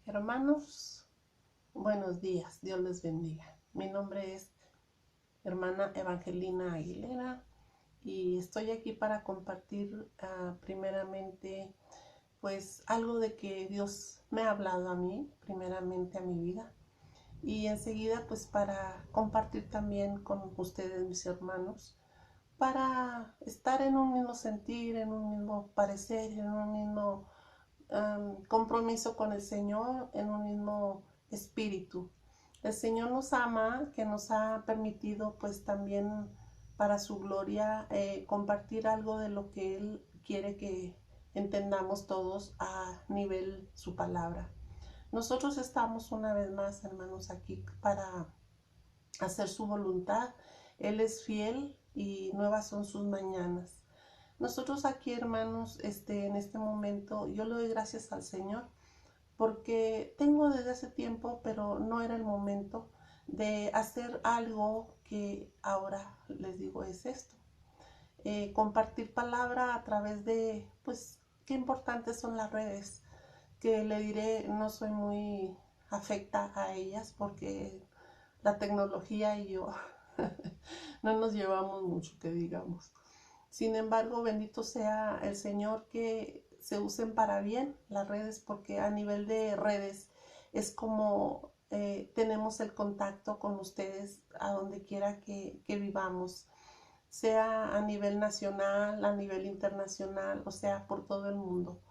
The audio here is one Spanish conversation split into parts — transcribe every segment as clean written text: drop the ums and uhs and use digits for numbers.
Hermanos, buenos días, Dios les bendiga. Mi nombre es hermana Evangelina Aguilera y estoy aquí para compartir primeramente pues algo de que Dios me ha hablado a mí, primeramente a mi vida, y enseguida pues para compartir también con ustedes, mis hermanos, para estar en un mismo sentir, en un mismo parecer, en un mismo compromiso con el Señor, en un mismo espíritu. El Señor nos ama, que nos ha permitido pues también para su gloria compartir algo de lo que Él quiere que entendamos todos a nivel su palabra. Nosotros estamos una vez más, hermanos, aquí para hacer su voluntad. Él es fiel y nuevas son sus mañanas. Nosotros aquí, hermanos, en este momento, yo le doy gracias al Señor porque tengo desde hace tiempo, pero no era el momento de hacer algo que ahora les digo es esto. Compartir palabra a través de, pues, qué importantes son las redes, que le diré, no soy muy afecta a ellas porque la tecnología y yo no nos llevamos mucho, que digamos. Sin embargo, bendito sea el Señor que se usen para bien las redes, porque a nivel de redes es como tenemos el contacto con ustedes a donde quiera que vivamos, sea a nivel nacional, a nivel internacional, o sea, por todo el mundo.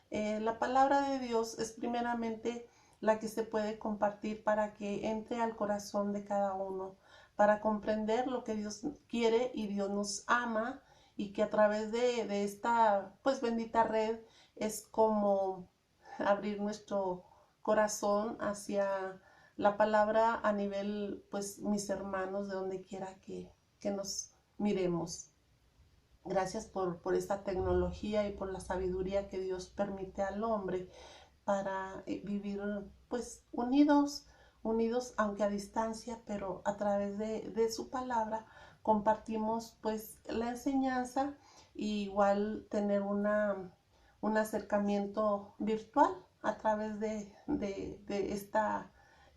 La palabra de Dios es primeramente la que se puede compartir para que entre al corazón de cada uno, para comprender lo que Dios quiere y Dios nos ama, y que a través de esta pues bendita red es como abrir nuestro corazón hacia la palabra a nivel pues mis hermanos de donde quiera que nos miremos. Gracias por esta tecnología y por la sabiduría que Dios permite al hombre para vivir pues unidos aunque a distancia, pero a través de su palabra compartimos pues la enseñanza, y igual tener un acercamiento virtual a través de esta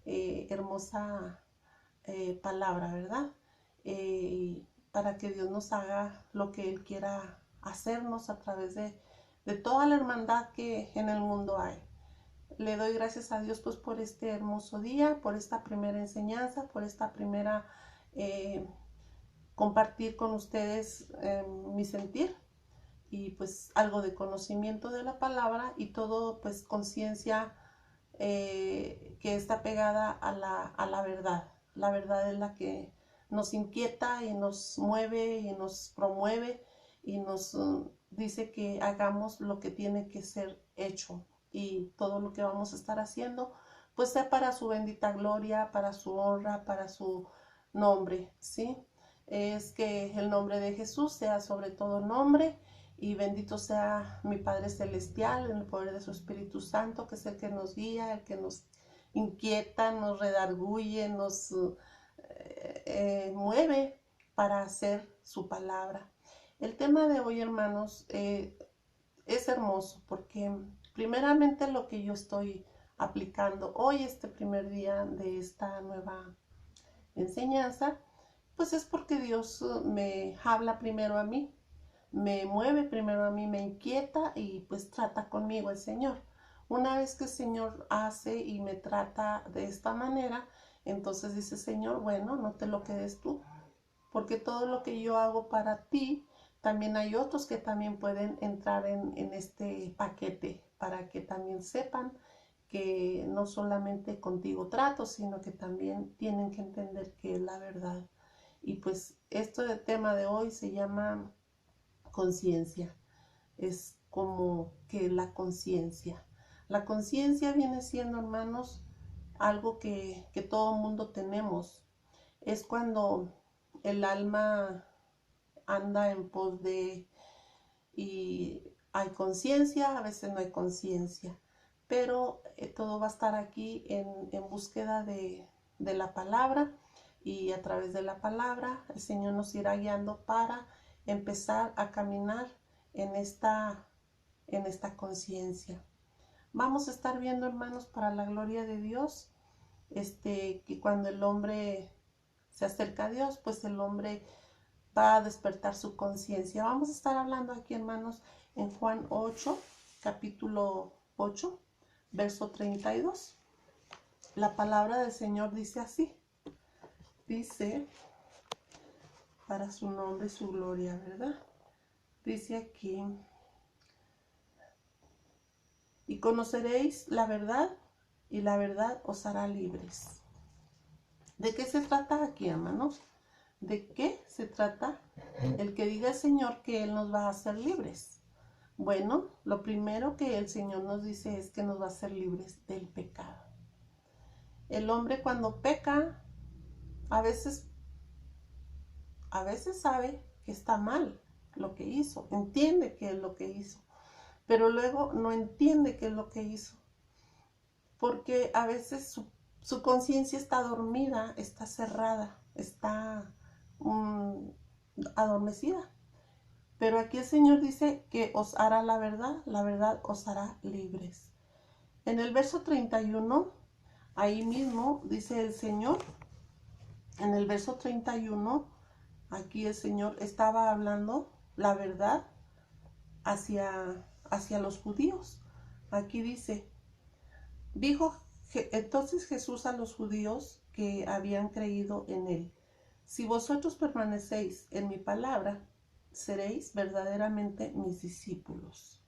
hermosa palabra, ¿verdad? Para que Dios nos haga lo que Él quiera hacernos a través de toda la hermandad que en el mundo hay. Le doy gracias a Dios pues por este hermoso día, por esta primera enseñanza, por esta primera compartir con ustedes mi sentir y pues algo de conocimiento de la palabra, y todo pues conciencia que está pegada a la verdad. La verdad es la que nos inquieta y nos mueve y nos promueve y nos dice que hagamos lo que tiene que ser hecho, y todo lo que vamos a estar haciendo pues sea para su bendita gloria, para su honra, para su nombre, ¿sí? Es que el nombre de Jesús sea sobre todo nombre, y bendito sea mi Padre Celestial en el poder de su Espíritu Santo, que es el que nos guía, el que nos inquieta, nos redarguye, nos mueve para hacer su palabra. El tema de hoy, hermanos, es hermoso porque primeramente lo que yo estoy aplicando hoy, este primer día de esta nueva enseñanza, pues es porque Dios me habla primero a mí, me mueve primero a mí, me inquieta, y pues trata conmigo el Señor. Una vez que el Señor hace y me trata de esta manera, entonces dice: Señor, bueno, no te lo quedes tú, porque todo lo que yo hago para ti, también hay otros que también pueden entrar en este paquete, para que también sepan que no solamente contigo trato, sino que también tienen que entender que es la verdad. Y pues esto del tema de hoy se llama conciencia. Es como que la conciencia. La conciencia viene siendo, hermanos, algo que todo mundo tenemos. Es cuando el alma anda en pos de, y hay conciencia, a veces no hay conciencia, pero todo va a estar aquí en búsqueda de la palabra, y a través de la palabra el Señor nos irá guiando para empezar a caminar en esta conciencia. vamos a estar viendo, hermanos, para la gloria de Dios, que cuando el hombre se acerca a Dios, pues el hombre va a despertar su conciencia. Vamos a estar hablando aquí, hermanos, en Juan 8, capítulo 8, verso 32. La palabra del Señor dice así. Dice, para su nombre y su gloria, ¿verdad? Dice aquí, y conoceréis la verdad, y la verdad os hará libres. ¿De qué se trata aquí, hermanos? ¿De qué se trata? El que diga el Señor que Él nos va a hacer libres. Bueno, lo primero que el Señor nos dice es que nos va a hacer libres del pecado. El hombre cuando peca, a veces sabe que está mal lo que hizo, entiende que es lo que hizo, pero luego no entiende qué es lo que hizo, porque a veces su conciencia está dormida, está cerrada, está adormecida. Pero aquí el Señor dice que os hará la verdad os hará libres. En el verso 31, ahí mismo dice el Señor, en el verso 31, aquí el Señor estaba hablando la verdad hacia los judíos. Aquí dice, dijo entonces Jesús a los judíos que habían creído en él, si vosotros permanecéis en mi palabra, seréis verdaderamente mis discípulos.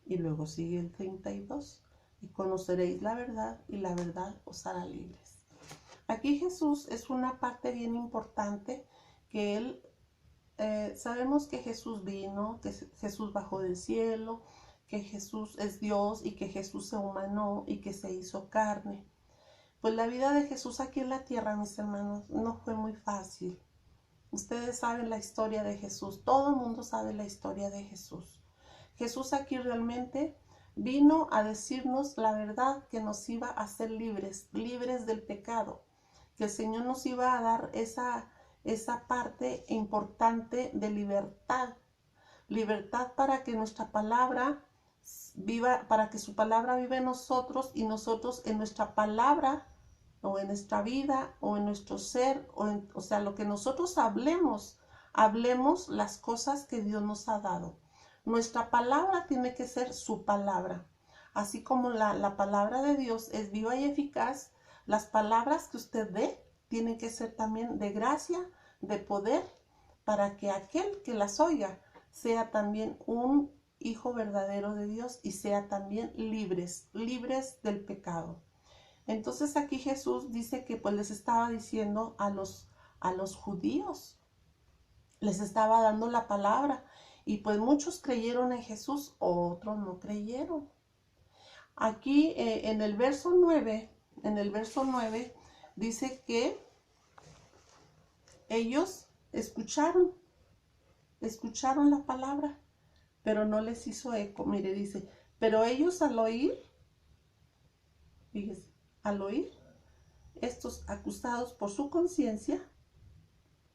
Y luego sigue el 32, y conoceréis la verdad, y la verdad os hará libres. Aquí Jesús es una parte bien importante, que él, sabemos que Jesús vino, que Jesús bajó del cielo, que Jesús es Dios y que Jesús se humanó y que se hizo carne. Pues la vida de Jesús aquí en la tierra, mis hermanos, no fue muy fácil. Ustedes saben la historia de Jesús, todo el mundo sabe la historia de Jesús. Jesús aquí realmente vino a decirnos la verdad, que nos iba a hacer libres, libres del pecado, que el Señor nos iba a dar esa parte importante de libertad, libertad para que nuestra palabra viva, para que su palabra viva en nosotros y nosotros en nuestra palabra o en nuestra vida o en nuestro ser, o sea, lo que nosotros hablemos las cosas que Dios nos ha dado. Nuestra palabra tiene que ser su palabra. Así como la palabra de Dios es viva y eficaz, las palabras que usted dé tienen que ser también de gracia, de poder, para que aquel que las oiga sea también un hijo verdadero de Dios y sea también libres del pecado. Entonces aquí Jesús dice que pues les estaba diciendo a los judíos, les estaba dando la palabra, y pues muchos creyeron en Jesús, otros no creyeron. Aquí en el verso 9 dice que ellos escucharon la palabra, pero no les hizo eco. Mire, dice, pero ellos al oír, fíjese, estos acusados por su conciencia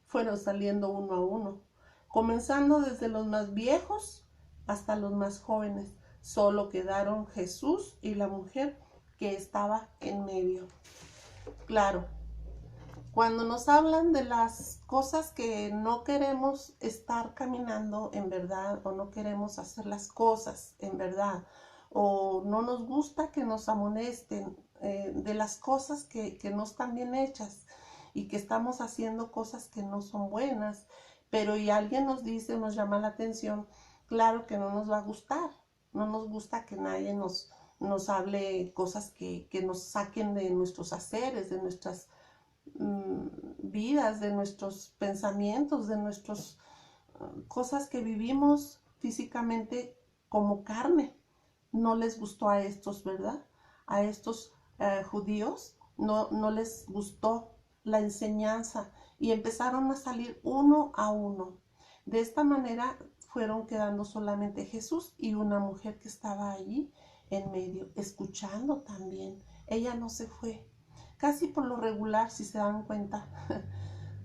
fueron saliendo uno a uno, comenzando desde los más viejos hasta los más jóvenes. Solo quedaron Jesús y la mujer que estaba en medio. Claro, cuando nos hablan de las cosas que no queremos estar caminando en verdad, o no queremos hacer las cosas en verdad, o no nos gusta que nos amonesten de las cosas que no están bien hechas y que estamos haciendo cosas que no son buenas, pero y alguien nos dice, nos llama la atención, claro que no nos va a gustar. No nos gusta que nadie nos hable cosas que nos saquen de nuestros haceres, de nuestras vidas, de nuestros pensamientos, de nuestras cosas que vivimos físicamente como carne. No les gustó a estos, ¿verdad? A estos judíos no les gustó la enseñanza y empezaron a salir uno a uno. De esta manera fueron quedando solamente Jesús y una mujer que estaba allí en medio, escuchando también. Ella no se fue. Casi por lo regular, si se dan cuenta,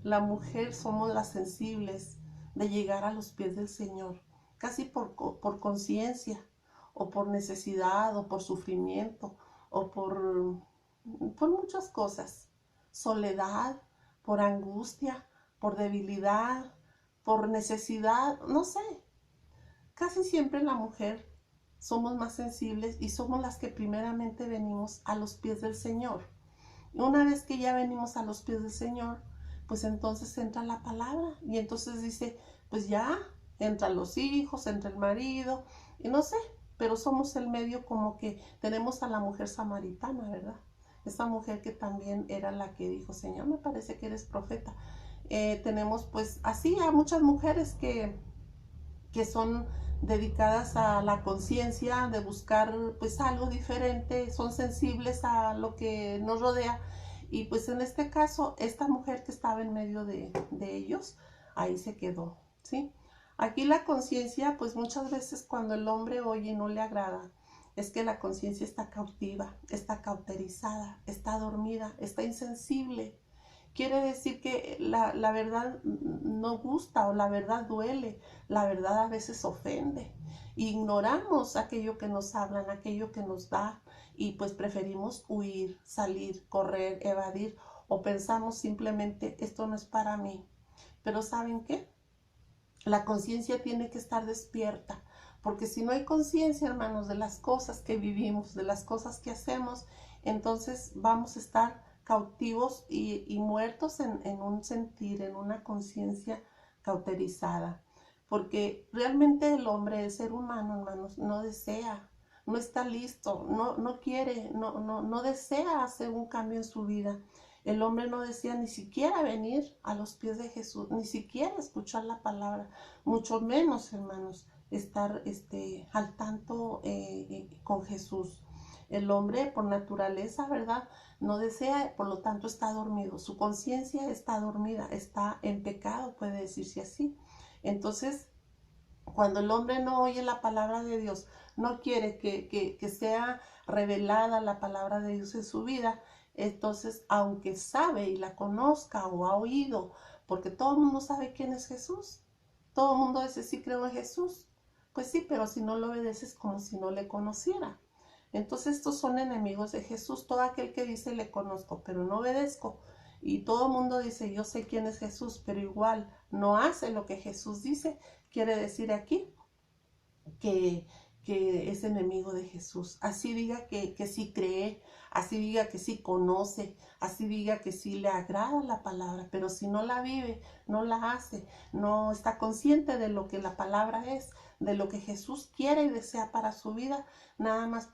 la mujer somos las sensibles de llegar a los pies del Señor, casi por conciencia, o por necesidad, o por sufrimiento, o por muchas cosas. Soledad, por angustia, por debilidad, por necesidad, no sé. Casi siempre la mujer somos más sensibles y somos las que primeramente venimos a los pies del Señor. Y una vez que ya venimos a los pies del Señor, pues entonces entra la palabra y entonces dice, pues ya, entran los hijos, entra el marido, y no sé, pero somos el medio como que tenemos a la mujer samaritana, ¿verdad? Esa mujer que también era la que dijo, Señor, me parece que eres profeta. Tenemos pues así a muchas mujeres que son dedicadas a la conciencia de buscar pues algo diferente, son sensibles a lo que nos rodea y pues en este caso esta mujer que estaba en medio de ellos, ahí se quedó, ¿sí? Aquí la conciencia pues muchas veces cuando el hombre oye y no le agrada, es que la conciencia está cautiva, está cauterizada, está dormida, está insensible. Quiere decir que la verdad no gusta o la verdad duele, la verdad a veces ofende. Ignoramos aquello que nos hablan, aquello que nos da y pues preferimos huir, salir, correr, evadir o pensamos simplemente esto no es para mí. Pero ¿saben qué? La conciencia tiene que estar despierta, porque si no hay conciencia, hermanos, de las cosas que vivimos, de las cosas que hacemos, entonces vamos a estar cautivos y muertos en un sentir, en una conciencia cauterizada. Porque realmente el hombre, el ser humano, hermanos, no desea, no está listo, no quiere, no desea hacer un cambio en su vida. El hombre no desea ni siquiera venir a los pies de Jesús, ni siquiera escuchar la palabra, mucho menos, hermanos, estar al tanto con Jesús. El hombre por naturaleza, ¿verdad? No desea, por lo tanto está dormido. Su conciencia está dormida, está en pecado, puede decirse así. Entonces, cuando el hombre no oye la palabra de Dios, no quiere que sea revelada la palabra de Dios en su vida, entonces, aunque sabe y la conozca o ha oído, porque todo el mundo sabe quién es Jesús, todo el mundo dice, sí creo en Jesús, pues sí, pero si no lo obedeces como si no le conociera. Entonces estos son enemigos de Jesús, todo aquel que dice le conozco, pero no obedezco. Y todo el mundo dice, yo sé quién es Jesús, pero igual no hace lo que Jesús dice. Quiere decir aquí que, que es enemigo de Jesús. Así diga que sí cree, así diga que sí conoce, así diga que sí le agrada la palabra, pero si no la vive, no la hace, no está consciente de lo que la palabra es, de lo que Jesús quiere y desea para su vida, nada más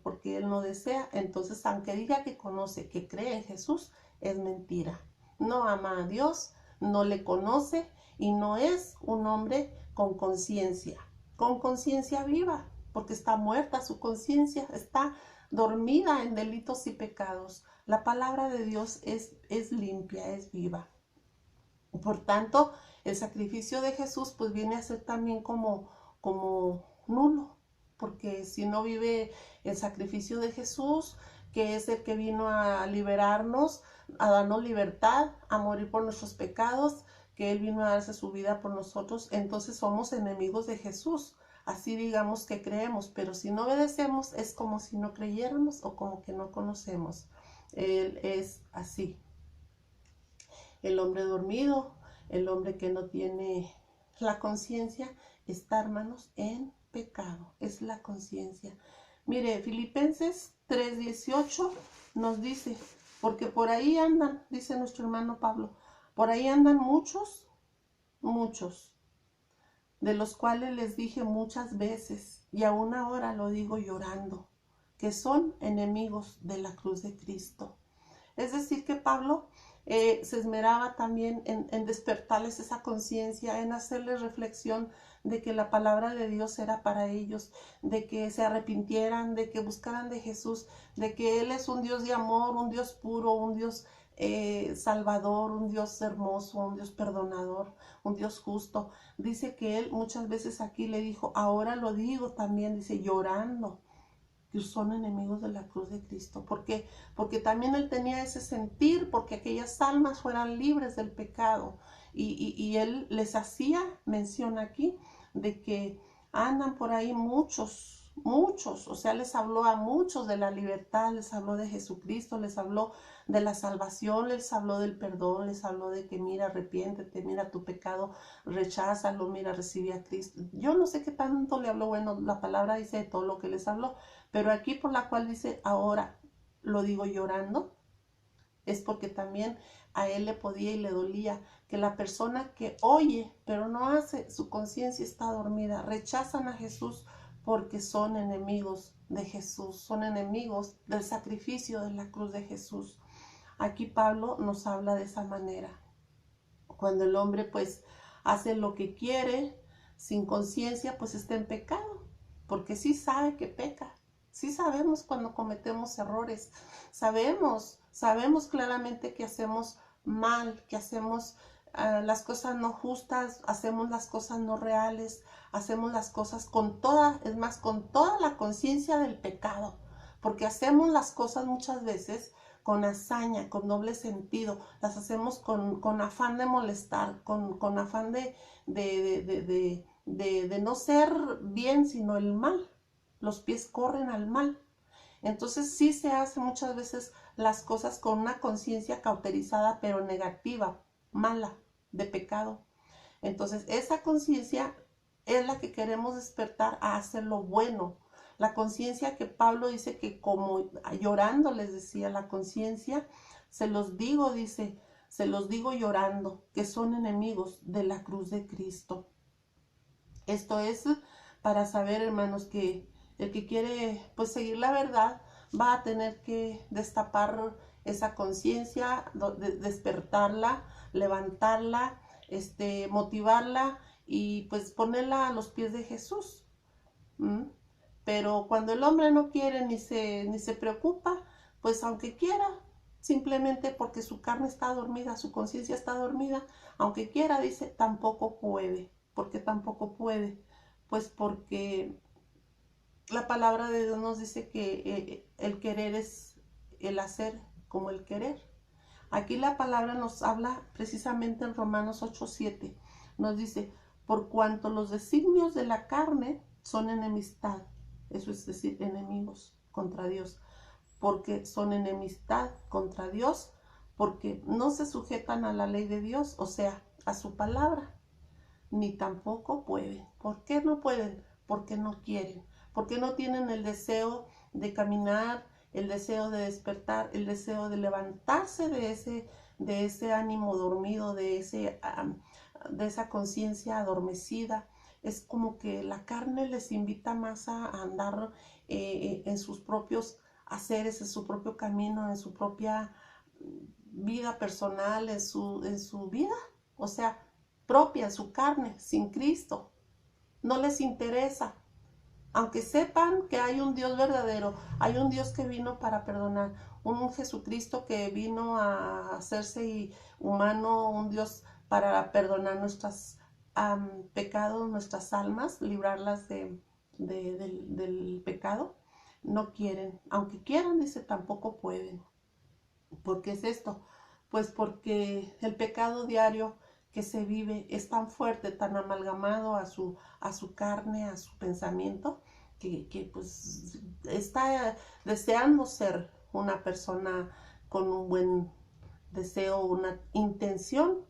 porque Él no desea, entonces aunque diga que conoce, que cree en Jesús, es mentira. No ama a Dios, no le conoce y no es un hombre con conciencia viva, porque está muerta su conciencia, está dormida en delitos y pecados. La palabra de Dios es limpia, es viva. Por tanto, el sacrificio de Jesús pues viene a ser también como nulo, porque si no vive el sacrificio de Jesús, que es el que vino a liberarnos, a darnos libertad, a morir por nuestros pecados, que Él vino a darse su vida por nosotros, entonces somos enemigos de Jesús. Así digamos que creemos, pero si no obedecemos es como si no creyéramos o como que no conocemos. Él es así. El hombre dormido, el hombre que no tiene la conciencia, está, hermanos, en pecado. Es la conciencia. Mire, Filipenses 3:18 nos dice, porque por ahí andan, dice nuestro hermano Pablo, por ahí andan muchos, de los cuales les dije muchas veces, y aún ahora lo digo llorando, que son enemigos de la cruz de Cristo. Es decir, que Pablo se esmeraba también en despertarles esa conciencia, en hacerles reflexión de que la palabra de Dios era para ellos, de que se arrepintieran, de que buscaran de Jesús, de que Él es un Dios de amor, un Dios puro, un Dios salvador, un Dios hermoso, un Dios perdonador, un Dios justo. Dice que Él muchas veces aquí le dijo, ahora lo digo también, dice, llorando, que son enemigos de la cruz de Cristo. ¿Por qué? Porque también Él tenía ese sentir, porque aquellas almas fueran libres del pecado. Y Él les hacía mención aquí de que andan por ahí muchos, muchos, o sea, les habló a muchos de la libertad, les habló de Jesucristo, les habló de la salvación, les habló del perdón, les habló de que mira, arrepiéntete, mira tu pecado, recházalo, mira, recibe a Cristo. Yo no sé qué tanto le habló, bueno, la palabra dice todo lo que les habló, pero aquí por la cual dice ahora, lo digo llorando, es porque también a él le podía y le dolía que la persona que oye pero no hace, su conciencia está dormida, rechazan a Jesús porque son enemigos de Jesús, son enemigos del sacrificio de la cruz de Jesús. Aquí Pablo nos habla de esa manera. Cuando el hombre pues hace lo que quiere sin conciencia, pues está en pecado, porque sí sabe que peca. Sí sabemos cuando cometemos errores, sabemos claramente que hacemos mal, que hacemos las cosas no justas, hacemos las cosas no reales, hacemos las cosas con toda, es más, con toda la conciencia del pecado, porque hacemos las cosas muchas veces con hazaña, con doble sentido, las hacemos con afán de molestar, con afán de no ser bien, sino el mal. Los pies corren al mal. Entonces sí se hace muchas veces las cosas con una conciencia cauterizada, pero negativa, mala, de pecado. Entonces esa conciencia es la que queremos despertar a hacer lo bueno. La conciencia que Pablo dice que como llorando les decía, la conciencia, se los digo, dice, se los digo llorando, que son enemigos de la cruz de Cristo. Esto es para saber, hermanos, que el que quiere pues seguir la verdad va a tener que destapar esa conciencia, despertarla, levantarla, motivarla y pues ponerla a los pies de Jesús. Pero cuando el hombre no quiere ni se preocupa, pues aunque quiera, simplemente porque su carne está dormida, su conciencia está dormida, aunque quiera, dice, tampoco puede. ¿Por qué tampoco puede? Pues porque la palabra de Dios nos dice que el querer es el hacer como el querer. Aquí la palabra nos habla precisamente en Romanos 8:7. Nos dice, por cuanto los designios de la carne son enemistad, eso es decir, enemigos contra Dios, porque son enemistad contra Dios, porque no se sujetan a la ley de Dios, o sea, a su palabra, ni tampoco pueden. ¿Por qué no pueden? Porque no quieren, porque no tienen el deseo de caminar, el deseo de despertar, el deseo de levantarse de ese ánimo dormido, de esa conciencia adormecida. Es como que la carne les invita más a andar en sus propios haceres, en su propio camino, en su propia vida personal, en su vida, o sea, propia, su carne, sin Cristo. No les interesa. Aunque sepan que hay un Dios verdadero, hay un Dios que vino para perdonar, un Jesucristo que vino a hacerse humano, un Dios para perdonar nuestros pecados, nuestras almas, librarlas del pecado, no quieren. Aunque quieran, dice, tampoco pueden. ¿Por qué es esto? Pues porque el pecado diario que se vive es tan fuerte, tan amalgamado a su carne, a su pensamiento, que pues está deseando ser una persona con un buen deseo, una intención,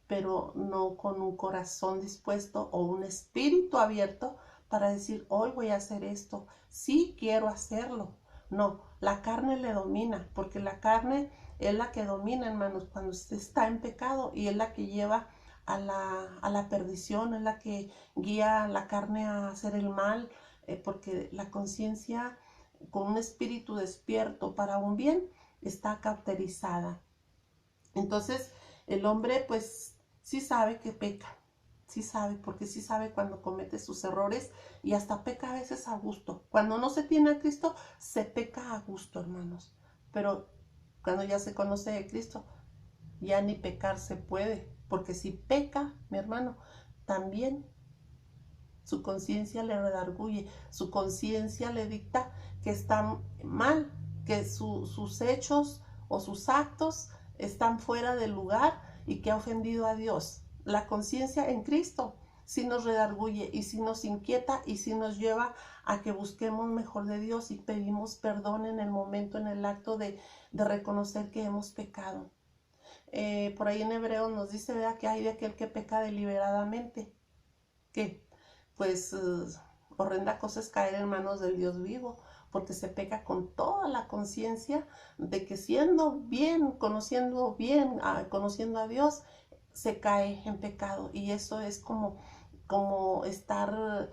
pero no con un corazón dispuesto o un espíritu abierto para decir, hoy voy a hacer esto, sí quiero hacerlo. No, la carne le domina, porque la carne es la que domina, hermanos, cuando usted está en pecado, y es la que lleva a la perdición, es la que guía a la carne a hacer el mal, porque la conciencia con un espíritu despierto para un bien está cauterizada. Entonces el hombre pues sí sabe que peca, sí sabe, porque sí sabe cuando comete sus errores, y hasta peca a veces a gusto. Cuando no se tiene a Cristo, se peca a gusto, hermanos. Pero cuando ya se conoce a Cristo, ya ni pecar se puede, porque si peca, mi hermano, también su conciencia le redarguye, su conciencia le dicta que está mal, que sus hechos o sus actos están fuera de lugar y que ha ofendido a Dios. La conciencia en Cristo sí nos redarguye y sí nos inquieta y sí nos lleva a que busquemos mejor de Dios y pedimos perdón en el momento, en el acto de reconocer que hemos pecado. Por ahí en Hebreos nos dice, ¿verdad?, que hay de aquel que peca deliberadamente, que pues horrenda cosa es caer en manos del Dios vivo, porque se peca con toda la conciencia de que siendo bien, conociendo a Dios, se cae en pecado. Y eso es como estar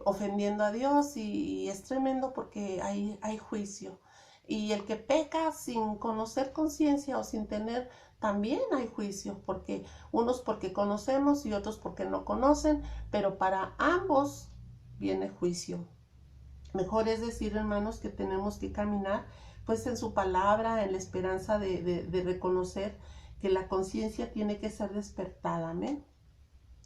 ofendiendo a Dios y es tremendo porque hay juicio. Y el que peca sin conocer conciencia o sin tener, también hay juicio, porque unos porque conocemos y otros porque no conocen, pero para ambos viene juicio. Mejor es decir, hermanos, que tenemos que caminar pues en su palabra, en la esperanza de reconocer que la conciencia tiene que ser despertada, amén.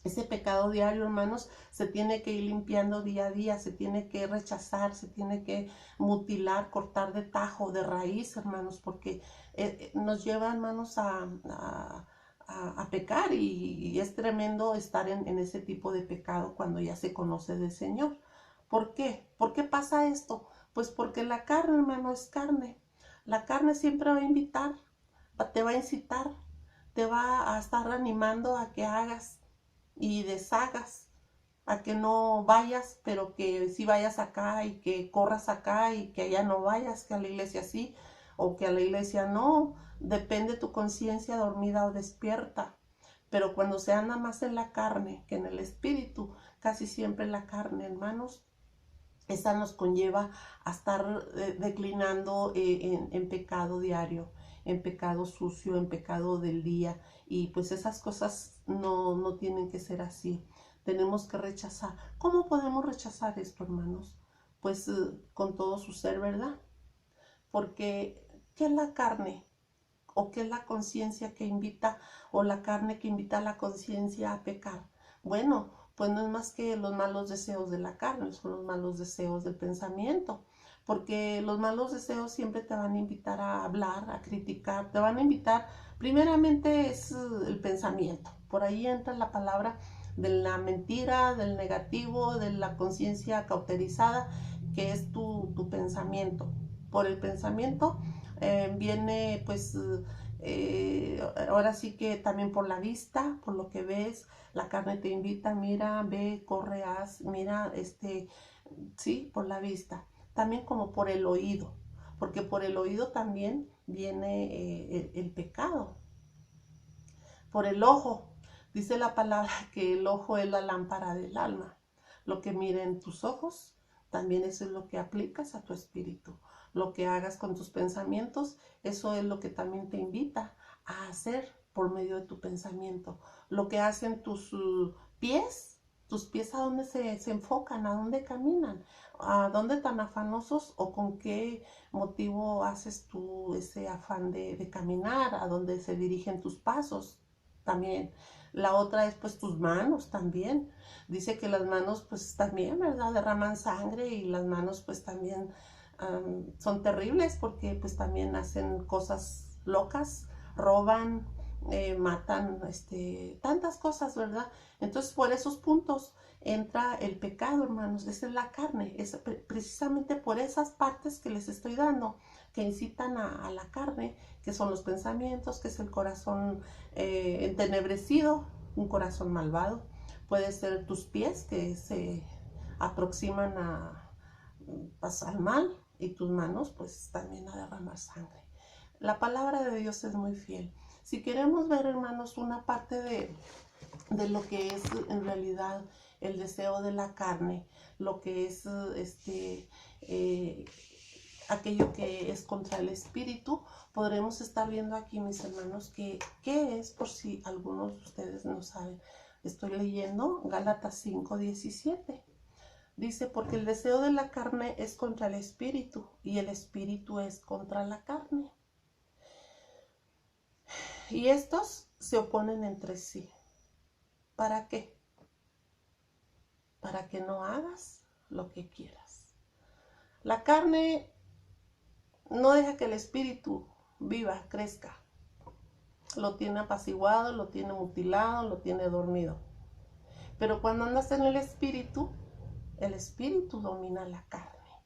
Ese pecado diario, hermanos, se tiene que ir limpiando día a día, se tiene que rechazar, se tiene que mutilar, cortar de tajo, de raíz, hermanos, porque nos lleva, hermanos, a pecar y es tremendo estar en ese tipo de pecado cuando ya se conoce del Señor. ¿Por qué? ¿Por qué pasa esto? Pues porque la carne, hermano, es carne. La carne siempre va a invitar, te va a incitar, te va a estar animando a que hagas y deshagas, a que no vayas, pero que sí vayas acá y que corras acá y que allá no vayas, que a la iglesia sí o que a la iglesia no. Depende tu conciencia dormida o despierta. Pero cuando se anda más en la carne que en el espíritu, casi siempre la carne, hermanos, esa nos conlleva a estar declinando en pecado diario, en pecado sucio, en pecado del día. Y pues esas cosas no tienen que ser así. Tenemos que rechazar. ¿Cómo podemos rechazar esto, hermanos? Pues con todo su ser, ¿verdad? Porque, ¿qué es la carne? ¿O qué es la conciencia que invita, o la carne que invita a la conciencia a pecar? Bueno, pues no es más que los malos deseos de la carne, son los malos deseos del pensamiento, porque los malos deseos siempre te van a invitar a hablar, a criticar, te van a invitar, primeramente es el pensamiento, por ahí entra la palabra de la mentira, del negativo, de la conciencia cauterizada, que es tu pensamiento. Por el pensamiento viene pues ahora sí que también por la vista, por lo que ves, la carne te invita, mira, ve, corre, haz, mira, sí, por la vista. También como por el oído, porque por el oído también viene el pecado. Por el ojo, dice la palabra que el ojo es la lámpara del alma. Lo que mira en tus ojos, también eso es lo que aplicas a tu espíritu. Lo que hagas con tus pensamientos, eso es lo que también te invita a hacer por medio de tu pensamiento. Lo que hacen tus pies a dónde se enfocan, a dónde caminan, a dónde tan afanosos o con qué motivo haces tú ese afán de caminar, a dónde se dirigen tus pasos también. La otra es pues tus manos también. Dice que las manos pues también, ¿verdad? Derraman sangre y las manos pues también son terribles porque pues también hacen cosas locas, roban, matan, tantas cosas, ¿verdad? Entonces por esos puntos entra el pecado, hermanos. Esa es la carne, es precisamente por esas partes que les estoy dando, que incitan a la carne, que son los pensamientos, que es el corazón entenebrecido, un corazón malvado. Puede ser tus pies que se aproximan al mal y tus manos pues también a derramar sangre. La palabra de Dios es muy fiel. Si queremos ver, hermanos, una parte de lo que es en realidad el deseo de la carne, lo que es aquello que es contra el espíritu, podremos estar viendo aquí, mis hermanos, que qué es, por si algunos de ustedes no saben. Estoy leyendo Gálatas 5:17. Dice, porque el deseo de la carne es contra el espíritu y el espíritu es contra la carne. Y estos se oponen entre sí. ¿Para qué? Para que no hagas lo que quieras. La carne no deja que el espíritu viva, crezca. Lo tiene apaciguado, lo tiene mutilado, lo tiene dormido. Pero cuando andas en el espíritu domina la carne.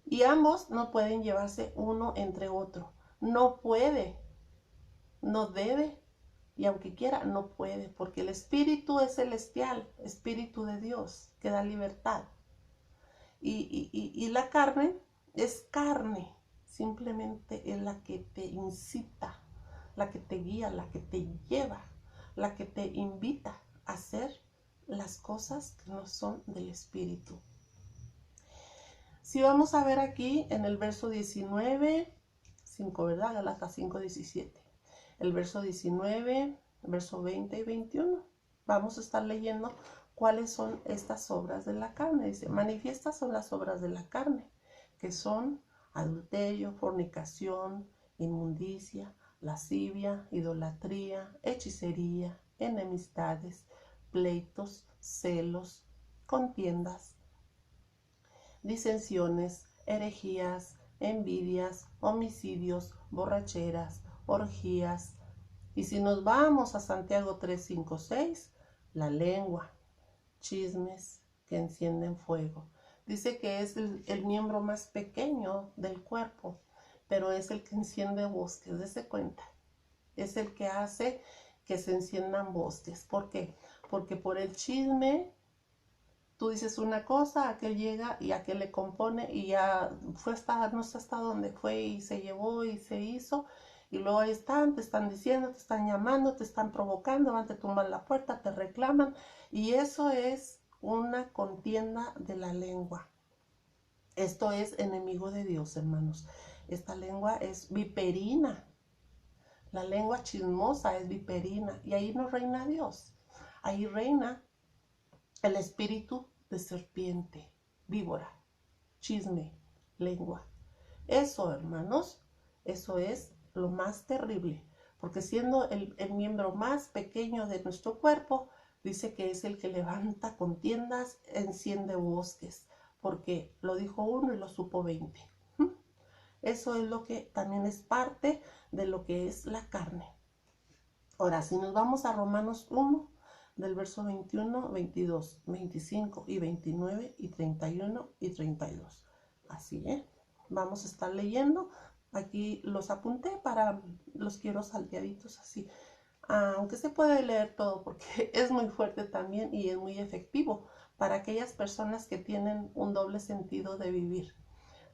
Y ambos no pueden llevarse uno entre otro. No puede, no debe, y aunque quiera, no puede, porque el espíritu es celestial, espíritu de Dios, que da libertad. Y la carne es carne, simplemente es la que te incita, la que te guía, la que te lleva, la que te invita a hacer las cosas que no son del espíritu. Si vamos a ver aquí en el verso 19, 5, ¿verdad? Gálatas 5, 17. El verso 19, verso 20 y 21. Vamos a estar leyendo cuáles son estas obras de la carne. Dice, manifiestas son las obras de la carne, que son adulterio, fornicación, inmundicia, lascivia, idolatría, hechicería, enemistades, pleitos, celos, contiendas, disensiones, herejías, envidias, homicidios, borracheras, orgías. Y si nos vamos a Santiago 3, 5, 6, la lengua, chismes que encienden fuego. Dice que es el miembro más pequeño del cuerpo, pero es el que enciende bosques, dése cuenta. Es el que hace que se enciendan bosques. ¿Por qué? Porque por el chisme tú dices una cosa, aquel llega y aquel le compone y ya fue hasta, no sé hasta dónde fue y se llevó y se hizo. Y luego ahí están, te están diciendo, te están llamando, te están provocando, van, te tumban la puerta, te reclaman. Y eso es una contienda de la lengua. Esto es enemigo de Dios, hermanos. Esta lengua es viperina. La lengua chismosa es viperina. Y ahí no reina Dios. Ahí reina el espíritu de serpiente, víbora, chisme, lengua. Eso, hermanos, eso es lo más terrible, porque siendo el miembro más pequeño de nuestro cuerpo, dice que es el que levanta contiendas, enciende bosques, porque lo dijo uno y lo supo 20. Eso es lo que también es parte de lo que es la carne. Ahora, si nos vamos a Romanos 1, del verso 21, 22, 25 y 29 y 31 y 32. Así, vamos a estar leyendo. Aquí los apunté para, los quiero salteaditos así. Aunque se puede leer todo porque es muy fuerte también y es muy efectivo para aquellas personas que tienen un doble sentido de vivir.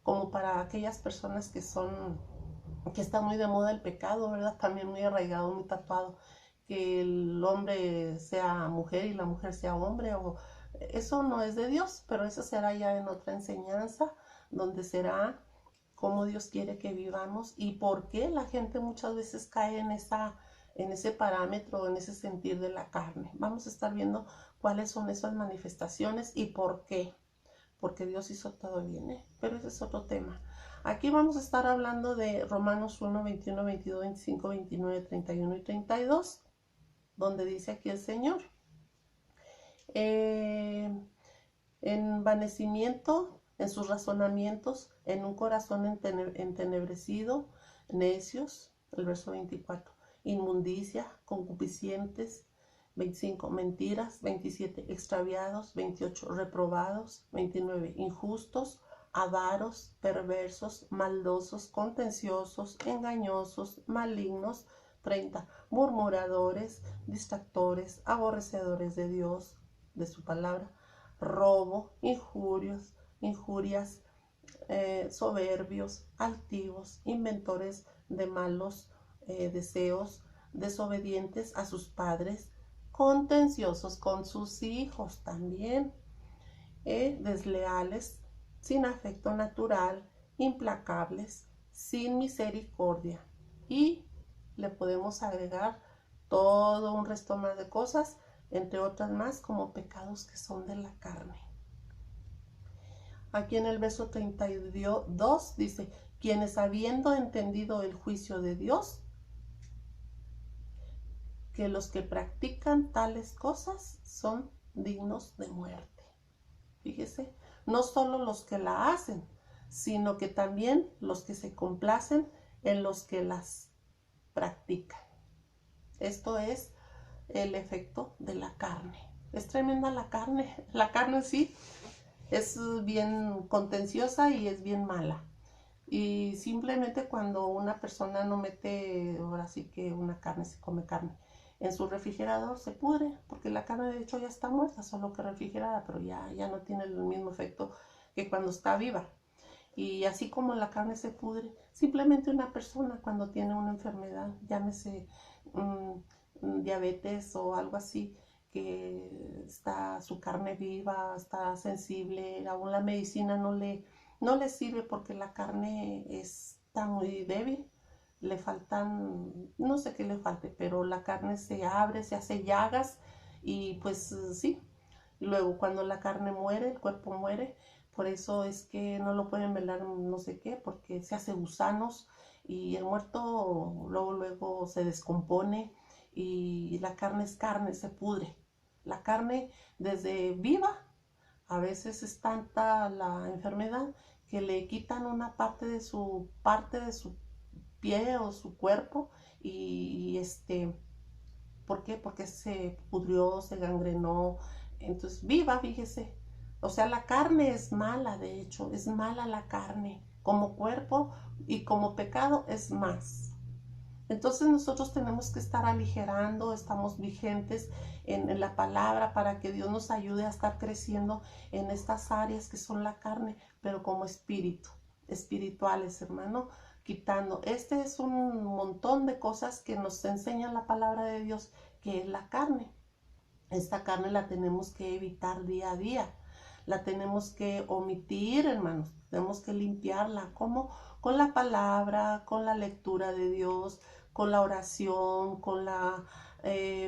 Como para aquellas personas que está muy de moda el pecado, ¿verdad? También muy arraigado, muy tatuado, que el hombre sea mujer y la mujer sea hombre, o eso no es de Dios, pero eso será ya en otra enseñanza, donde será cómo Dios quiere que vivamos y por qué la gente muchas veces cae en ese parámetro, en ese sentir de la carne. Vamos a estar viendo cuáles son esas manifestaciones y por qué. Porque Dios hizo todo bien, pero ese es otro tema. Aquí vamos a estar hablando de Romanos 1, 21, 22, 25, 29, 31 y 32, donde dice aquí el Señor. Envanecimiento en sus razonamientos, en un corazón entenebrecido, necios, el verso 24, inmundicia, concupiscientes, 25, mentiras, 27, extraviados, 28, reprobados, 29, injustos, avaros, perversos, maldosos, contenciosos, engañosos, malignos, 30, murmuradores, distractores, aborrecedores de Dios, de su palabra, robo, injurias, soberbios, altivos, inventores de malos deseos, desobedientes a sus padres, contenciosos con sus hijos también, desleales, sin afecto natural, implacables, sin misericordia. Y le podemos agregar todo un resto más de cosas, entre otras más, como pecados que son de la carne. Aquí en el verso 32 dice, quienes habiendo entendido el juicio de Dios, que los que practican tales cosas son dignos de muerte. Fíjese, no solo los que la hacen, sino que también los que se complacen en los que las practican. Esto es el efecto de la carne. Es tremenda la carne sí, es bien contenciosa y es bien mala. Y simplemente cuando una persona no mete, ahora sí que una carne, se come carne, en su refrigerador se pudre, porque la carne de hecho ya está muerta, solo que refrigerada, pero ya no tiene el mismo efecto que cuando está viva. Y así como la carne se pudre, simplemente una persona cuando tiene una enfermedad, llámese diabetes o algo así, que está su carne viva, está sensible, aún la medicina no le sirve porque la carne está muy débil, le faltan, no sé qué le falte, pero la carne se abre, se hace llagas y pues sí. Luego cuando la carne muere, el cuerpo muere, por eso es que no lo pueden velar no sé qué, porque se hace gusanos y el muerto luego se descompone y la carne es carne, se pudre. La carne desde viva, a veces es tanta la enfermedad que le quitan una parte de su pie o su cuerpo y ¿por qué? Porque se pudrió, se gangrenó. Entonces, viva, fíjese. O sea, la carne es mala, de hecho, es mala la carne. Como cuerpo y como pecado es más. Entonces nosotros tenemos que estar aligerando, estamos vigentes en la palabra para que Dios nos ayude a estar creciendo en estas áreas que son la carne, pero como espíritu, espirituales, hermano, quitando. Este es un montón de cosas que nos enseña la palabra de Dios, que es la carne. Esta carne la tenemos que evitar día a día, la tenemos que omitir, hermanos, tenemos que limpiarla. ¿Cómo? Con la palabra, con la lectura de Dios, con la oración, con la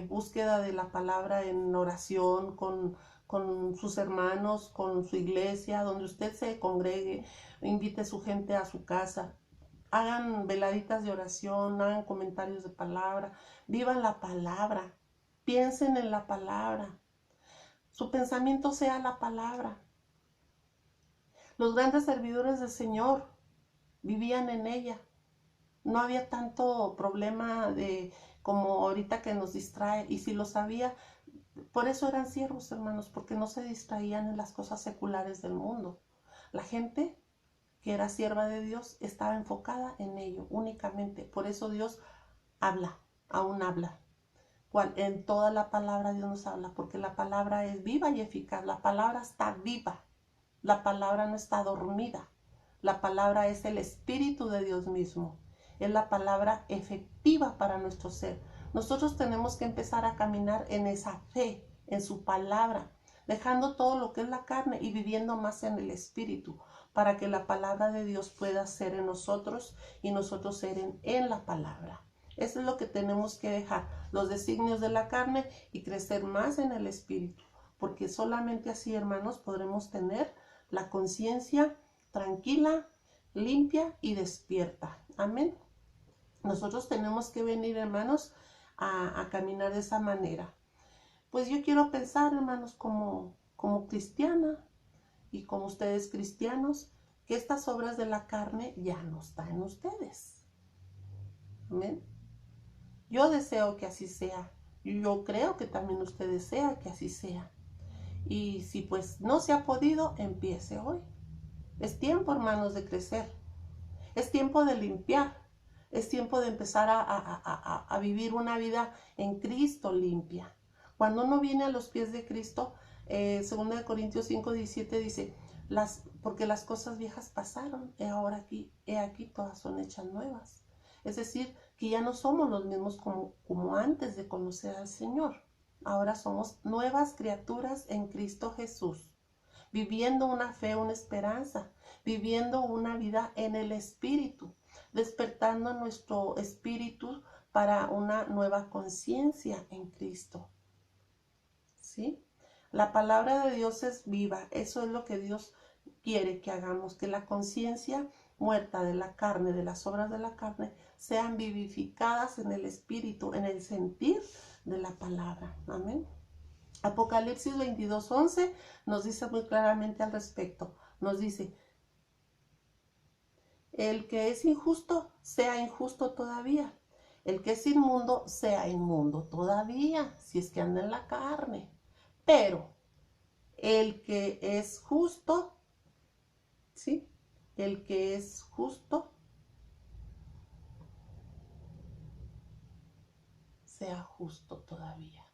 búsqueda de la palabra en oración, con sus hermanos, con su iglesia, donde usted se congregue, invite a su gente a su casa. Hagan veladitas de oración, hagan comentarios de palabra, vivan la palabra, piensen en la palabra, su pensamiento sea la palabra. Los grandes servidores del Señor vivían en ella. No había tanto problema de como ahorita que nos distrae. Y si lo sabía, por eso eran siervos, hermanos, porque no se distraían en las cosas seculares del mundo. La gente que era sierva de Dios estaba enfocada en ello únicamente. Por eso Dios habla, aún habla. En toda la palabra Dios nos habla, porque la palabra es viva y eficaz. La palabra está viva. La palabra no está dormida. La palabra es el Espíritu de Dios mismo. Es la palabra efectiva para nuestro ser. Nosotros tenemos que empezar a caminar en esa fe, en su palabra, dejando todo lo que es la carne y viviendo más en el Espíritu, para que la palabra de Dios pueda ser en nosotros y nosotros ser en la palabra. Eso es lo que tenemos que dejar, los designios de la carne y crecer más en el Espíritu, porque solamente así, hermanos, podremos tener la conciencia tranquila, limpia y despierta. Amén. Nosotros tenemos que venir, hermanos, a caminar de esa manera. Pues yo quiero pensar, hermanos, como cristiana y como ustedes cristianos, que estas obras de la carne ya no están en ustedes. Amén. Yo deseo que así sea. Yo creo que también usted desea que así sea. Y si pues no se ha podido, empiece hoy. Es tiempo, hermanos, de crecer. Es tiempo de limpiar. Es tiempo de empezar a vivir una vida en Cristo limpia. Cuando uno viene a los pies de Cristo, 2 Corintios 5:17 dice, porque las cosas viejas pasaron, he aquí todas son hechas nuevas. Es decir, que ya no somos los mismos como antes de conocer al Señor. Ahora somos nuevas criaturas en Cristo Jesús, viviendo una fe, una esperanza, viviendo una vida en el Espíritu, despertando nuestro espíritu para una nueva conciencia en Cristo. ¿Sí? La palabra de Dios es viva, eso es lo que Dios quiere que hagamos, que la conciencia muerta de la carne, de las obras de la carne, sean vivificadas en el Espíritu, en el sentir de la palabra. Amén. Apocalipsis 22:11 nos dice muy claramente al respecto. Nos dice, el que es injusto, sea injusto todavía. el que es inmundo sea inmundo todavía, si es que anda en la carne. Pero el que es justo, ¿sí? El que es justo, sea justo todavía,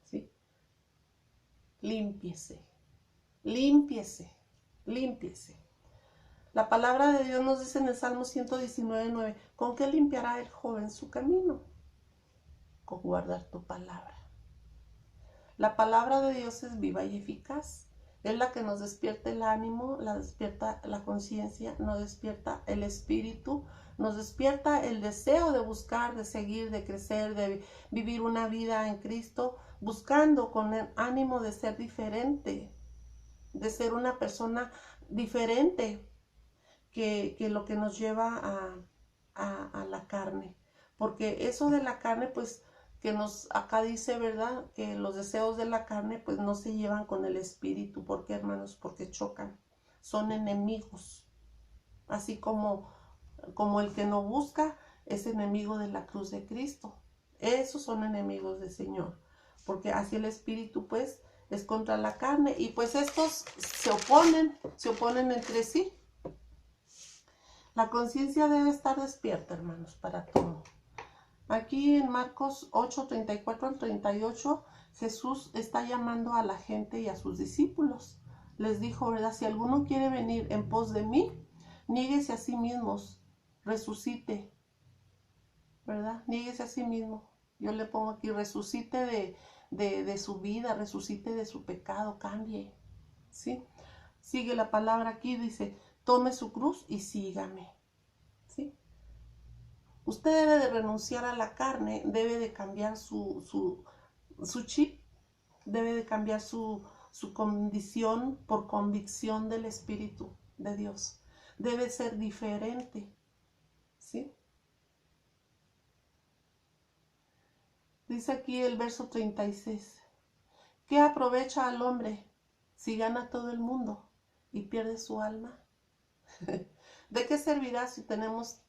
¿sí? Límpiese, límpiese, límpiese. La palabra de Dios nos dice en el Salmo 119:9, ¿con qué limpiará el joven su camino? Con guardar tu palabra. La palabra de Dios es viva y eficaz. Es la que nos despierta el ánimo, la despierta la conciencia, nos despierta el espíritu, nos despierta el deseo de buscar, de seguir, de crecer, de vivir una vida en Cristo, buscando con el ánimo de ser diferente, de ser una persona diferente que lo que nos lleva a la carne. Porque eso de la carne, pues, que nos acá dice, ¿verdad? Que los deseos de la carne, pues, no se llevan con el espíritu. ¿Por qué, hermanos? Porque chocan. Son enemigos. Así como el que no busca es enemigo de la cruz de Cristo. Esos son enemigos del Señor. Porque así el espíritu, pues, es contra la carne. Y pues estos se oponen entre sí. La conciencia debe estar despierta, hermanos, para todo. Aquí en Marcos 8:34 al 38, Jesús está llamando a la gente y a sus discípulos. Les dijo, ¿verdad? Si alguno quiere venir en pos de mí, niéguese a sí mismos, resucite, ¿verdad? Niéguese a sí mismo. Yo le pongo aquí, resucite de su vida, resucite de su pecado, cambie, ¿sí? Sigue la palabra aquí, dice, tome su cruz y sígame, ¿sí? Usted debe de renunciar a la carne, debe de cambiar su chip, debe de cambiar su condición por convicción del Espíritu de Dios. Debe ser diferente, ¿sí? Dice aquí el verso 36. ¿Qué aprovecha al hombre si gana todo el mundo y pierde su alma? ¿De qué servirá si tenemos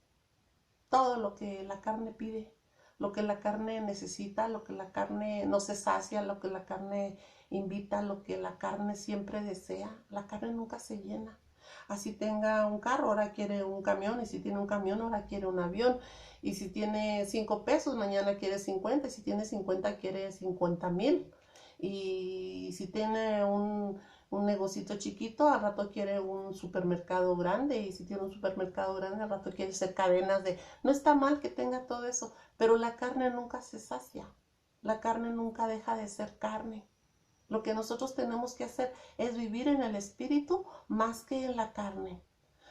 todo lo que la carne pide, lo que la carne necesita, lo que la carne no se sacia, lo que la carne invita, lo que la carne siempre desea? La carne nunca se llena. Así tenga un carro, ahora quiere un camión, y si tiene un camión, ahora quiere un avión, y si tiene 5 pesos, mañana quiere 50, y si tiene 50, quiere 50,000, y si tiene un negocito chiquito, al rato quiere un supermercado grande, y si tiene un supermercado grande, al rato quiere ser cadenas de... No está mal que tenga todo eso, pero la carne nunca se sacia, la carne nunca deja de ser carne. Lo que nosotros tenemos que hacer es vivir en el espíritu más que en la carne.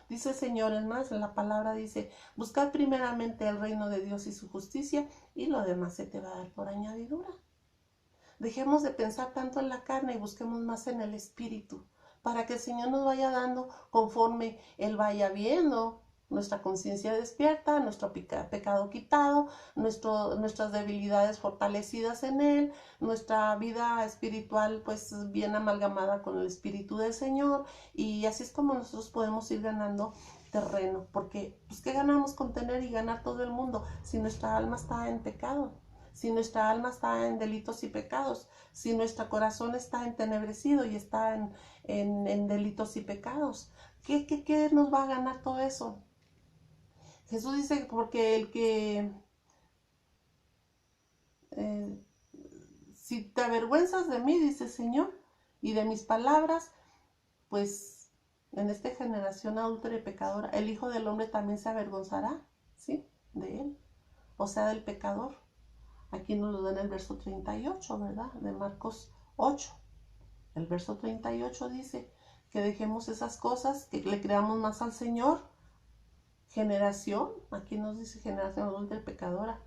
Dice el Señor, es más, en la palabra dice, buscad primeramente el reino de Dios y su justicia, y lo demás se te va a dar por añadidura. Dejemos de pensar tanto en la carne y busquemos más en el espíritu, para que el Señor nos vaya dando conforme Él vaya viendo nuestra conciencia despierta, nuestro pecado quitado, nuestras debilidades fortalecidas en Él, nuestra vida espiritual pues bien amalgamada con el Espíritu del Señor, y así es como nosotros podemos ir ganando terreno, porque pues ¿qué ganamos con tener y ganar todo el mundo si nuestra alma está en pecado? Si nuestra alma está en delitos y pecados, si nuestro corazón está entenebrecido y está en delitos y pecados, ¿qué nos va a ganar todo eso? Jesús dice, porque el que, si te avergüenzas de mí, dice el Señor, y de mis palabras, pues en esta generación adúltera y pecadora, el Hijo del Hombre también se avergonzará, ¿sí? De él, o sea, del pecador. Aquí nos lo da en el verso 38, ¿verdad? De Marcos 8. El verso 38 dice que dejemos esas cosas, que le creamos más al Señor. Generación, aquí nos dice generación adúltera y pecadora.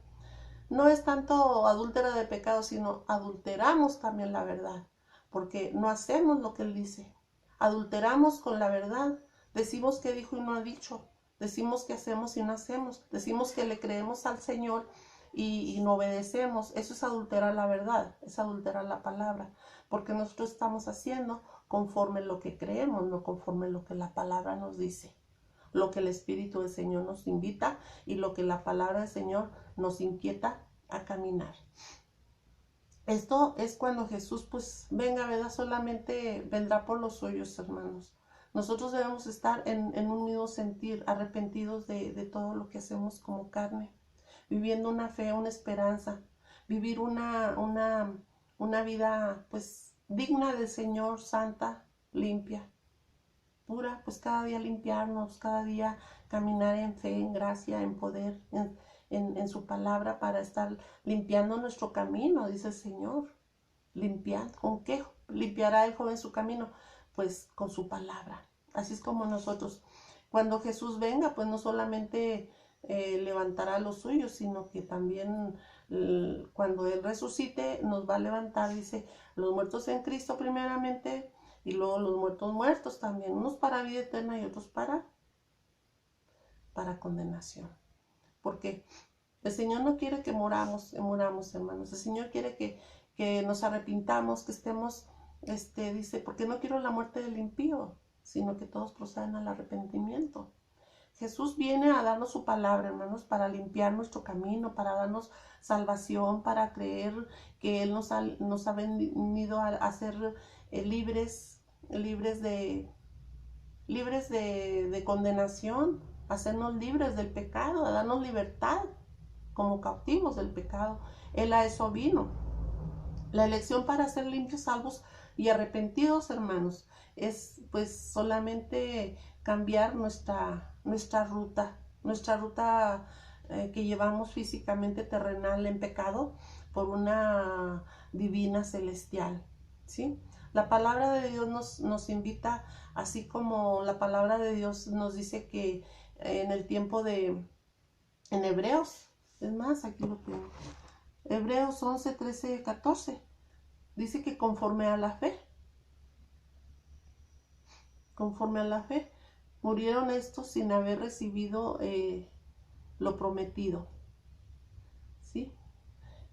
No es tanto adúltera de pecado, sino adulteramos también la verdad, porque no hacemos lo que Él dice. Adulteramos con la verdad. Decimos que dijo y no ha dicho. Decimos que hacemos y no hacemos. Decimos que le creemos al Señor y no obedecemos. Eso es adulterar la verdad, es adulterar la palabra, porque nosotros estamos haciendo conforme lo que creemos, no conforme lo que la palabra nos dice. lo que el Espíritu del Señor nos invita y lo que la palabra del Señor nos inquieta a caminar. Esto es cuando Jesús pues venga, ¿verdad? Solamente vendrá por los suyos, hermanos. Nosotros debemos estar en un mismo sentir, arrepentidos de todo lo que hacemos como carne, viviendo una fe, una esperanza, vivir una vida pues digna del Señor, santa, limpia, pura, pues cada día limpiarnos, cada día caminar en fe, en gracia, en poder, en su palabra para estar limpiando nuestro camino, dice el Señor. Limpiar, ¿con qué limpiará el joven su camino? Pues con su palabra. Así es como nosotros, cuando Jesús venga, pues no solamente levantará a los suyos, sino que también cuando Él resucite nos va a levantar, dice, los muertos en Cristo primeramente y luego los muertos también, unos para vida eterna y otros para condenación. Porque el Señor no quiere que moramos, hermanos. El Señor quiere que nos arrepintamos, que estemos, dice, porque no quiero la muerte del impío, sino que todos procedan al arrepentimiento. Jesús viene a darnos su palabra, hermanos, para limpiar nuestro camino, para darnos salvación, para creer que Él nos ha venido a ser libres de condenación, a hacernos libres del pecado, a darnos libertad como cautivos del pecado. Él a eso vino. La elección para ser limpios, salvos y arrepentidos, hermanos, es pues solamente cambiar nuestra ruta que llevamos físicamente terrenal en pecado por una divina celestial, ¿sí? La palabra de Dios nos invita, así como la palabra de Dios nos dice que en el tiempo en Hebreos, es más, aquí lo tengo, Hebreos 11, 13, 14, dice que conforme a la fe, murieron estos sin haber recibido lo prometido, ¿sí?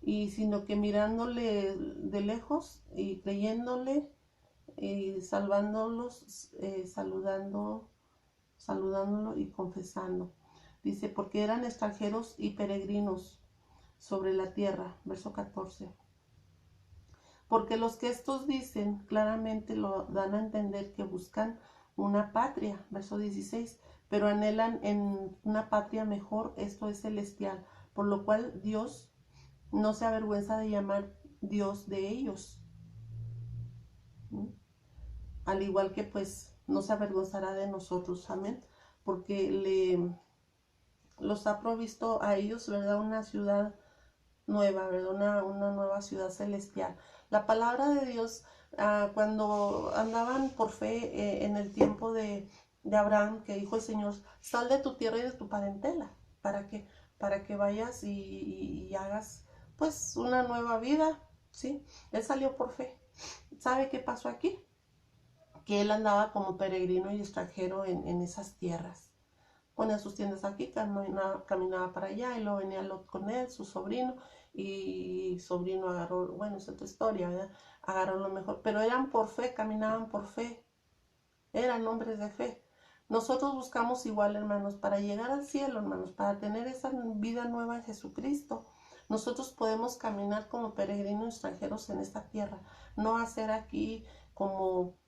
Y sino que mirándole de lejos y creyéndole y saludándolo y confesando. Dice, porque eran extranjeros y peregrinos sobre la tierra, verso 14. Porque los que estos dicen claramente lo dan a entender que buscan una patria, verso 16, pero anhelan en una patria mejor, esto es celestial, por lo cual Dios no se avergüenza de llamar Dios de ellos. Al igual que pues no se avergonzará de nosotros, amén, porque los ha provisto a ellos, ¿verdad? Una ciudad nueva, ¿verdad? Una nueva ciudad celestial. La palabra de Dios, cuando andaban por fe en el tiempo de Abraham, que dijo el Señor, sal de tu tierra y de tu parentela, para que vayas y hagas pues una nueva vida, ¿sí? Él salió por fe. ¿Sabe qué pasó aquí? Que él andaba como peregrino y extranjero en esas tierras. Ponía sus tiendas aquí, caminaba para allá y luego venía Lot con él, su sobrino, y sobrino agarró, bueno, es otra historia, ¿verdad? Agarró lo mejor, pero eran por fe, caminaban por fe, eran hombres de fe. Nosotros buscamos igual, hermanos, para llegar al cielo, hermanos, para tener esa vida nueva en Jesucristo. Nosotros podemos caminar como peregrinos extranjeros en esta tierra, no hacer aquí como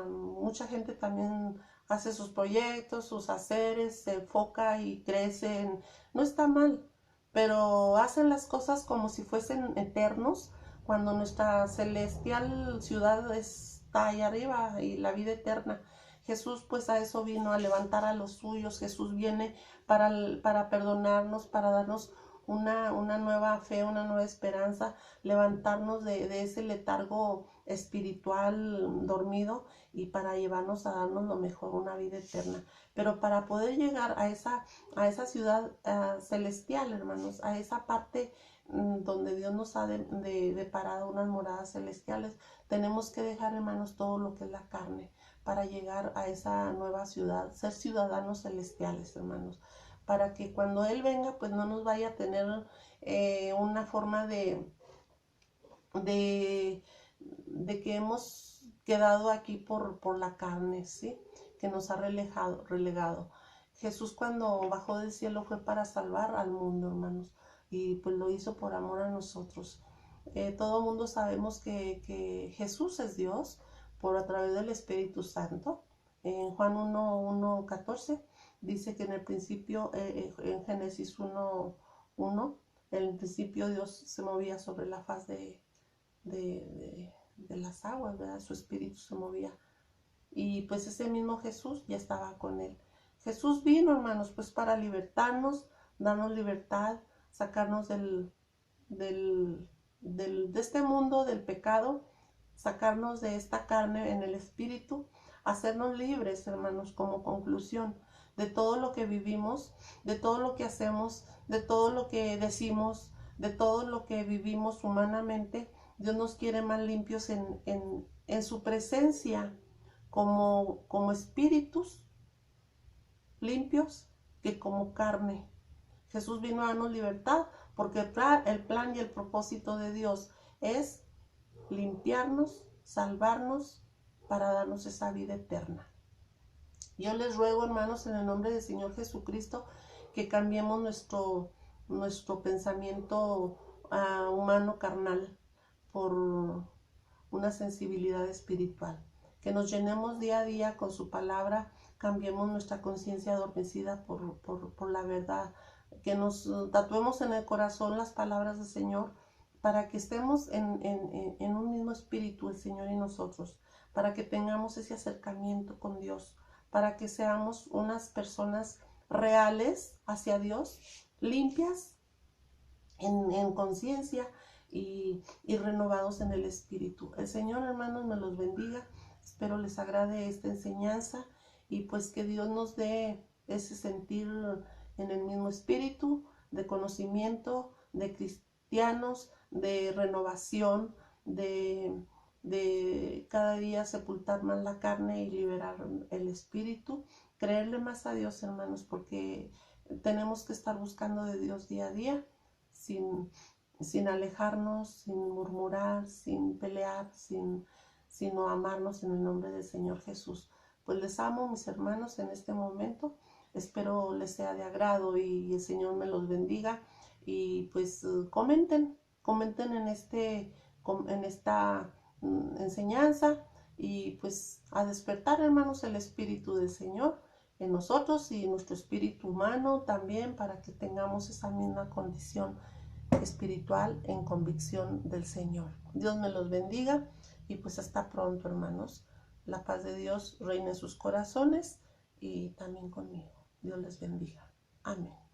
mucha gente también hace sus proyectos, sus haceres, se enfoca y crece. No está mal, pero hacen las cosas como si fuesen eternos, cuando nuestra celestial ciudad está ahí arriba y la vida eterna. Jesús pues a eso vino, a levantar a los suyos. Jesús viene para perdonarnos, para darnos una nueva fe, una nueva esperanza, levantarnos de ese letargo espiritual dormido y para llevarnos a darnos lo mejor, una vida eterna. Pero para poder llegar a esa ciudad celestial, hermanos, a esa parte donde Dios nos ha deparado unas moradas celestiales, tenemos que dejar, hermanos, todo lo que es la carne para llegar a esa nueva ciudad, ser ciudadanos celestiales, hermanos, para que cuando Él venga, pues no nos vaya a tener una forma de que hemos quedado aquí por la carne, ¿sí? Que nos ha relegado. Jesús cuando bajó del cielo fue para salvar al mundo, hermanos, y pues lo hizo por amor a nosotros. Todo el mundo sabemos que Jesús es Dios por a través del Espíritu Santo. En Juan 1:14 dice que en el principio, en Génesis 1:1, en el principio Dios se movía sobre la faz de las aguas, ¿verdad? Su espíritu se movía. Y pues ese mismo Jesús ya estaba con él. Jesús vino, hermanos, pues para libertarnos, darnos libertad, sacarnos de este mundo, del pecado, sacarnos de esta carne en el espíritu, hacernos libres, hermanos, como conclusión de todo lo que vivimos, de todo lo que hacemos, de todo lo que decimos, de todo lo que vivimos humanamente. Dios nos quiere más limpios en su presencia, como espíritus limpios que como carne. Jesús vino a darnos libertad porque el plan y el propósito de Dios es limpiarnos, salvarnos para darnos esa vida eterna. Yo les ruego, hermanos, en el nombre del Señor Jesucristo, que cambiemos nuestro pensamiento humano carnal por una sensibilidad espiritual. Que nos llenemos día a día con su palabra, cambiemos nuestra conciencia adormecida por la verdad, que nos tatuemos en el corazón las palabras del Señor, para que estemos en un mismo espíritu, el Señor y nosotros, para que tengamos ese acercamiento con Dios, para que seamos unas personas reales hacia Dios, limpias en conciencia y renovados en el espíritu. El Señor, hermanos, me los bendiga. Espero les agrade esta enseñanza y pues que Dios nos dé ese sentir en el mismo espíritu de conocimiento, de cristianos, de renovación, de cada día sepultar más la carne y liberar el espíritu, creerle más a Dios, hermanos, porque tenemos que estar buscando de Dios día a día, sin alejarnos, sin murmurar, sin pelear, sino amarnos en el nombre del Señor Jesús. Pues les amo, mis hermanos, en este momento. Espero les sea de agrado y el Señor me los bendiga. Y pues comenten en esta enseñanza, y pues a despertar, hermanos, el Espíritu del Señor en nosotros y nuestro espíritu humano también, para que tengamos esa misma condición espiritual en convicción del Señor. Dios me los bendiga y pues hasta pronto, hermanos. La paz de Dios reine en sus corazones y también conmigo. Dios les bendiga. Amén.